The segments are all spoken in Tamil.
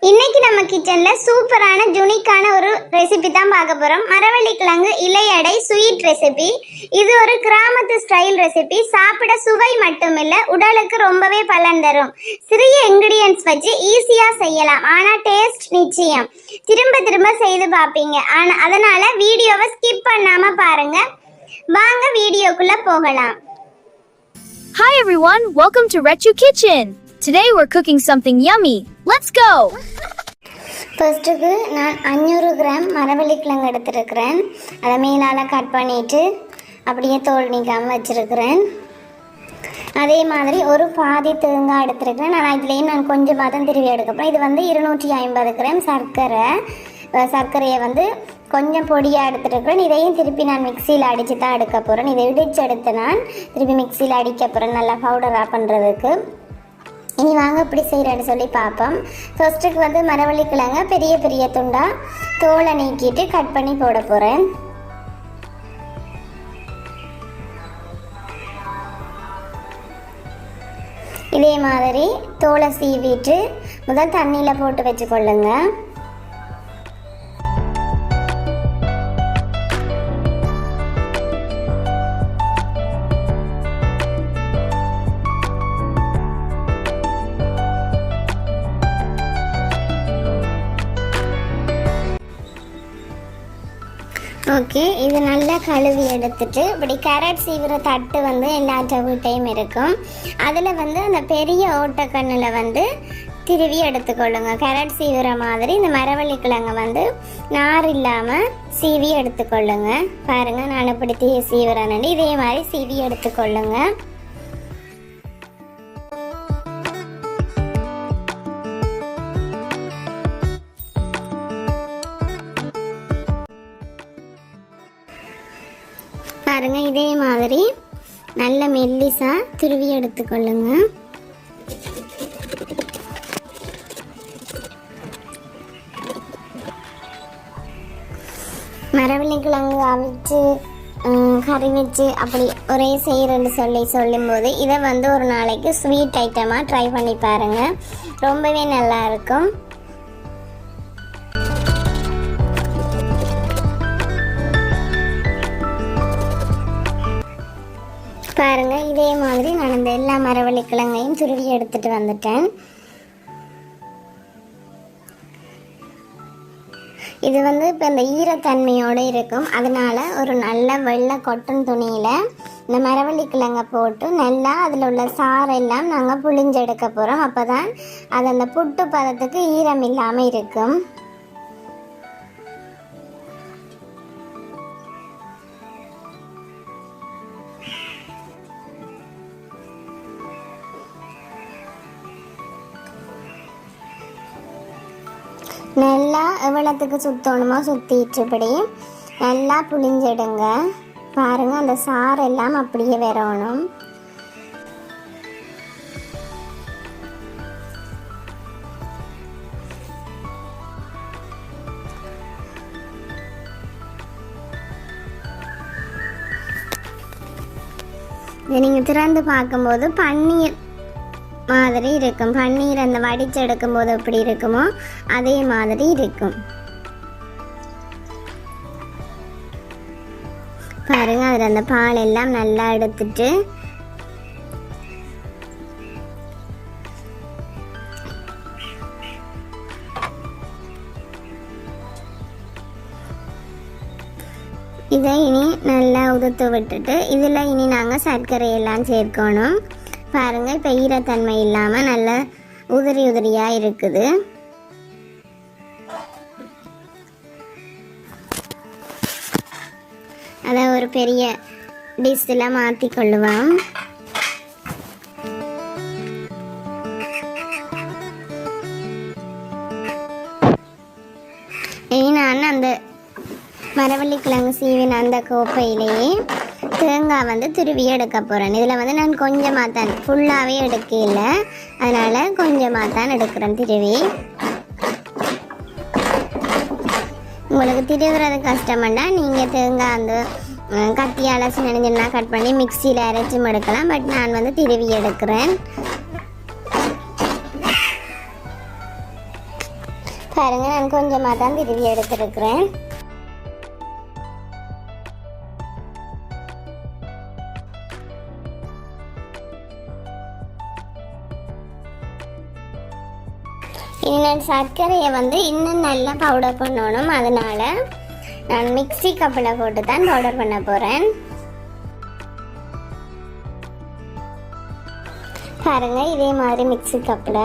இன்னைக்கு நம்ம கிச்சன்ல சூப்பரான ஜுனிக்கான ஒரு ரெசிபி தான் பார்க்க போறோம். மரவள்ளி கிழங்கு இலையடை ஸ்வீட் ரெசிபி. இது ஒரு கிராமத்து ஸ்டைல் ரெசிபி. சாப்பிட சுவை மட்டுமில்ல, உடலுக்கு ரொம்பவே பலன் தரும். சிறிய இன்கிரியன்ஸ் வச்சு ஈஸியா செய்யலாம், ஆனா டேஸ்ட் நிச்சயம். திரும்ப திரும்ப செய்து பார்ப்பீங்க. அதனால வீடியோவை ஸ்கிப் பண்ணாம பாருங்க. வாங்க வீடியோக்குள்ள போகலாம். Hi everyone, welcome to Rechu Kitchen. Today we're cooking something yummy. Let's go! ஃபர்ஸ்ட்டுக்கு நான் 500 கிராம் மரவள்ளி கிழங்கு எடுத்துருக்கிறேன். அதை மேலால் கட் பண்ணிவிட்டு அப்படியே தோல் நீக்காமல் வச்சுருக்கிறேன். அதே மாதிரி ஒரு பாதி தேங்காய் எடுத்துருக்கிறேன். இதுலேயும் நான் கொஞ்சமாக தான் திருவி எடுக்கப்போம். இது 250 கிராம் சர்க்கரையை கொஞ்சம் பொடியாக எடுத்துருக்கிறேன். இதையும் திருப்பி நான் மிக்சியில் அடித்து தான் எடுக்க போகிறேன். இதை இடித்து எடுத்து நான் திருப்பி மிக்சியில் அடிக்க போகிறேன், நல்லா பவுடராக பண்ணுறதுக்கு. இனி வாங்க இப்படி செய்கிறேன்னு சொல்லி பார்ப்போம். ஃபர்ஸ்ட்டுக்கு மரவள்ளி கிழங்க பெரிய பெரிய துண்டாக தோலை நீக்கிட்டு கட் பண்ணி போட போகிறேன். இதே மாதிரி தோலை சீவிட்டு முதல் தண்ணியில் போட்டு வச்சுக்கொள்ளுங்க. ஓகே, இது நல்லா கழுவி எடுத்துட்டு இப்படி கேரட் சீவிர தட்டு எல்லா வீட்டையும் இருக்கும். அதில் அந்த பெரிய ஓட்டக்கண்ணில் திருவி எடுத்துக்கொள்ளுங்க. கேரட் சீவிர மாதிரி இந்த மரவள்ளி கிழங்கு நார் இல்லாமல் சீவி எடுத்துக்கொள்ளுங்க. பாருங்கள், நான் இப்படி சீவிரேன். இதே மாதிரி சீவி எடுத்துக்கொள்ளுங்க. பாருங்க, இதே மாதிரி நல்ல மெல்லிசா துருவி எடுத்துக்கொள்ளுங்க. மரவள்ளி கிழங்கு அவிச்சு கறி வச்சு அப்படி ஒரே செய்கிறேன்னு சொல்லும்போது இதை ஒரு நாளைக்கு ஸ்வீட் ஐட்டமாக ட்ரை பண்ணி பாருங்கள், ரொம்பவே நல்லா இருக்கும். பாருங்க, இதே மாதிரி நான் இந்த எல்லா மரவள்ளி கிழங்கையும் துருவி எடுத்துட்டு வந்துட்டேன். இது இப்போ இந்த ஈரத்தன்மையோடு இருக்கும். அதனால ஒரு நல்ல வெள்ளை கொட்டன் துணியில் இந்த மரவள்ளி கிழங்கை போட்டு நல்லா அதில் உள்ள சாரெல்லாம் நாங்கள் புழிஞ்செடுக்க போகிறோம். அப்போ தான் அது அந்த புட்டு பதத்துக்கு ஈரம் இல்லாமல் இருக்கும். நல்லா எவ்வளோத்துக்கு சுற்றணுமோ சுற்றிட்டு இப்படி நல்லா புளிஞ்செடுங்க. பாருங்கள், அந்த சாறு எல்லாம் அப்படியே வரணும். இதை நீங்கள் திறந்து பார்க்கும்போது பன்னீர் மாதிரி இருக்கும். பன்னீர் அந்த வடிச்செடுக்கும் போது எப்படி இருக்குமோ அதே மாதிரி இருக்கும். பாருங்க, அதில் அந்த பால் எல்லாம் நல்லா எடுத்துட்டு இதை இனி நல்லா உதுத்து விட்டுட்டு இதில் இனி நாங்கள் சர்க்கரையெல்லாம் சேர்க்கணும். பாருங்கள், இப்போ ஈரத்தன்மை இல்லாமல் நல்ல உதிரி உதிரியாக இருக்குது. அதை ஒரு பெரிய டிஷ்ஷில் மாற்றி கொள்ளுவோம். நான் அந்த மரவள்ளி கிழங்கு சீவின அந்த கோப்பையிலேயே தேங்காய் துருவி எடுக்க போகிறேன். இதில் நான் கொஞ்சமாக தான், ஃபுல்லாகவே எடுக்கல, அதனால் கொஞ்சமாக தான் எடுக்கிறேன் திருவி. உங்களுக்கு திருவுறது கஷ்டமாண்டா நீங்கள் தேங்காய் கத்தியால் சின்ன கட் பண்ணி மிக்சியில் அரைச்சும் எடுக்கலாம். பட் நான் திருவி எடுக்கிறேன். பாருங்க நான் கொஞ்சமாக தான் திருவி எடுத்துருக்கிறேன். இனி நான் சர்க்கரையை இன்னும் நல்லா பவுடர் பண்ணணும். அதனால நான் மிக்ஸி கப்பில் போட்டு தான் பவுடர் பண்ண போகிறேன். பாருங்க இதே மாதிரி மிக்ஸி கப்பில்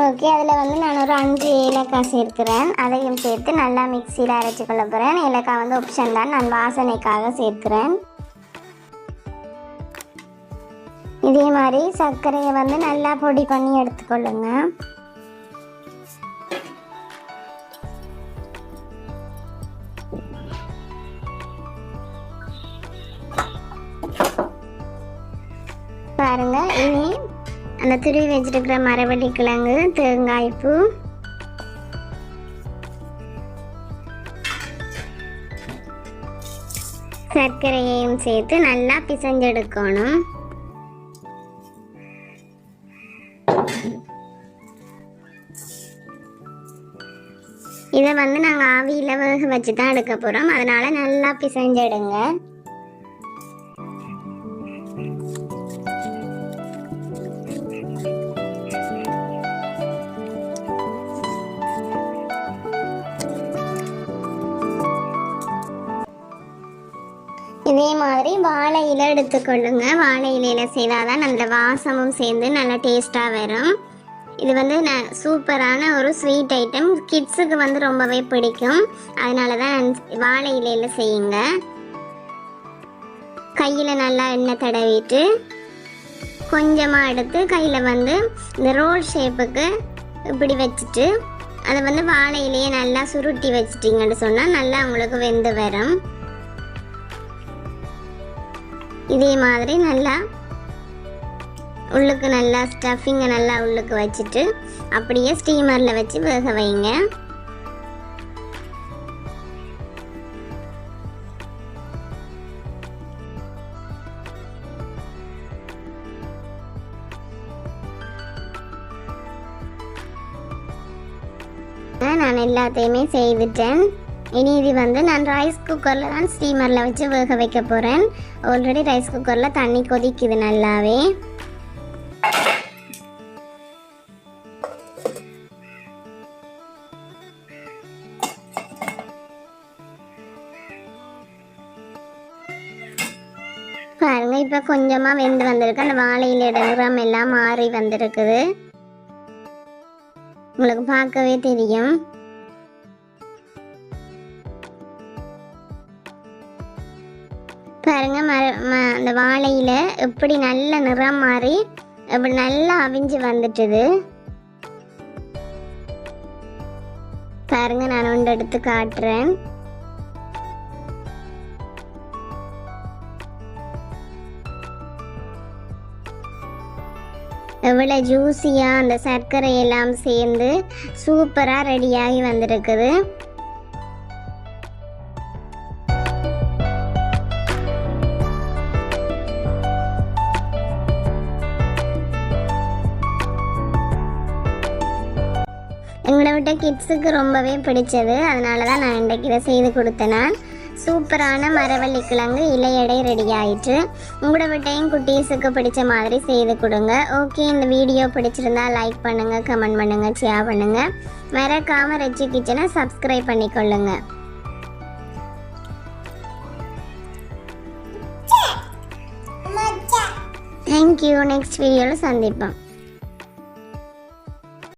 ஓகே, அதில் நான் ஒரு 5 ஏலக்காய் சேர்க்கிறேன். அதையும் சேர்த்து நல்லா மிக்சியில் அரைச்சி கொள்ள போகிறேன். ஏலக்காய் ஆப்ஷன் தான், நான் வாசனைக்காக சேர்க்கிறேன். இதே மாதிரி சர்க்கரையை நல்லா பொடி பண்ணி எடுத்துக்கொள்ளுங்க. பாருங்க இனி அந்த துருவி வச்சிருக்கிற மரவள்ளி கிழங்கு, தேங்காய்ப்பூ, சர்க்கரையையும் சேர்த்து நல்லா பிசைஞ்செடுக்கணும். இதை நாங்கள் ஆவியில் வேக வச்சு தான் எடுக்க போகிறோம். அதனால நல்லா பிசைஞ்செடுங்க. இதே மாதிரி வாழை இலை எடுத்துக்கொள்ளுங்க. வாழை இலையில் செய்தாதான் அந்த வாசமும் சேர்ந்து நல்லா டேஸ்ட்டாக வரும். இது சூப்பரான ஒரு ஸ்வீட் ஐட்டம். கிட்ஸுக்கு ரொம்பவே பிடிக்கும். அதனால தான் வாழை இலையில் செய்யுங்க. கையில் நல்லா எண்ணெய் தடவிட்டு கொஞ்சமாக எடுத்து கையில் இந்த ரோல் ஷேப்புக்கு இப்படி வச்சுட்டு அதை வாழை இலையை நல்லா சுருட்டி வச்சிட்டிங்கன்னு சொன்னால் நல்லா உங்களுக்கு வெந்து வரும். இதே மாதிரி நல்லா உள்ளுக்கு நல்லா ஸ்டஃபிங்கை நல்லா உள்ளுக்கு வச்சுட்டு அப்படியே ஸ்டீமரில் வச்சு வேக வைங்க. நான் எல்லாத்தையுமே செய்துட்டேன். இனி இது நான் ரைஸ் குக்கரில் தான் ஸ்டீமரில் வச்சு வேக வைக்க போகிறேன். ஆல்ரெடி ரைஸ் குக்கரில் தண்ணி கொதிக்குது நல்லாவே. பாருங்க இப்போ கொஞ்சமாக வெந்து வந்திருக்கு. அந்த வாழையில நிறம் எல்லாம் மாறி வந்திருக்குது. உங்களுக்கு பார்க்கவே தெரியும். பாருங்க அந்த வாழையில எப்படி நல்ல நிறம் மாறி எப்படி நல்லா அவிஞ்சு வந்துட்டுது. பாருங்க நான் ஒன்று எடுத்து காட்டுறேன். எவ்வளோ ஜூஸியாக அந்த சர்க்கரை எல்லாம் சேர்ந்து சூப்பராக ரெடியாகி வந்திருக்குது. எங்களை விட்ட கிட்ஸுக்கு ரொம்பவே பிடிச்சது. அதனால தான் நான் இன்றைக்கு இதை செய்து கொடுத்தேன். சூப்பரான மரவள்ளி கிழங்கு இலையடை ரெடி ஆயிட்டு. உங்களோட விட்டையும் குட்டீஸுக்கு பிடிச்ச மாதிரி செய்து கொடுங்க. ஓகே, இந்த வீடியோ பிடிச்சிருந்தா லைக் பண்ணுங்க, கமெண்ட் பண்ணுங்க, ஷேர் பண்ணுங்க. மறக்காம ரெச்சு கிச்சனை சப்ஸ்கிரைப் பண்ணிக்கொள்ளுங்க. தேங்க்யூ. நெக்ஸ்ட் வீடியோவில் சந்திப்போம்.